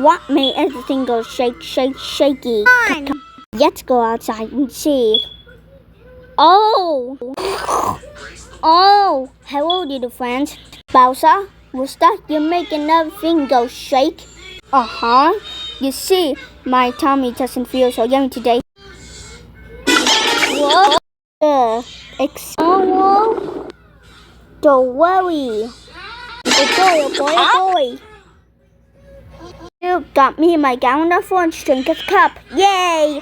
What made everything go shaky? Let's go outside and see. Oh, hello, little friends. Bowser, was that you making everything go shake? You see, my tummy doesn't feel so yummy today. Whoa. Don't worry. Oh boy. You got me my gallon of orange drink of cup. Yay!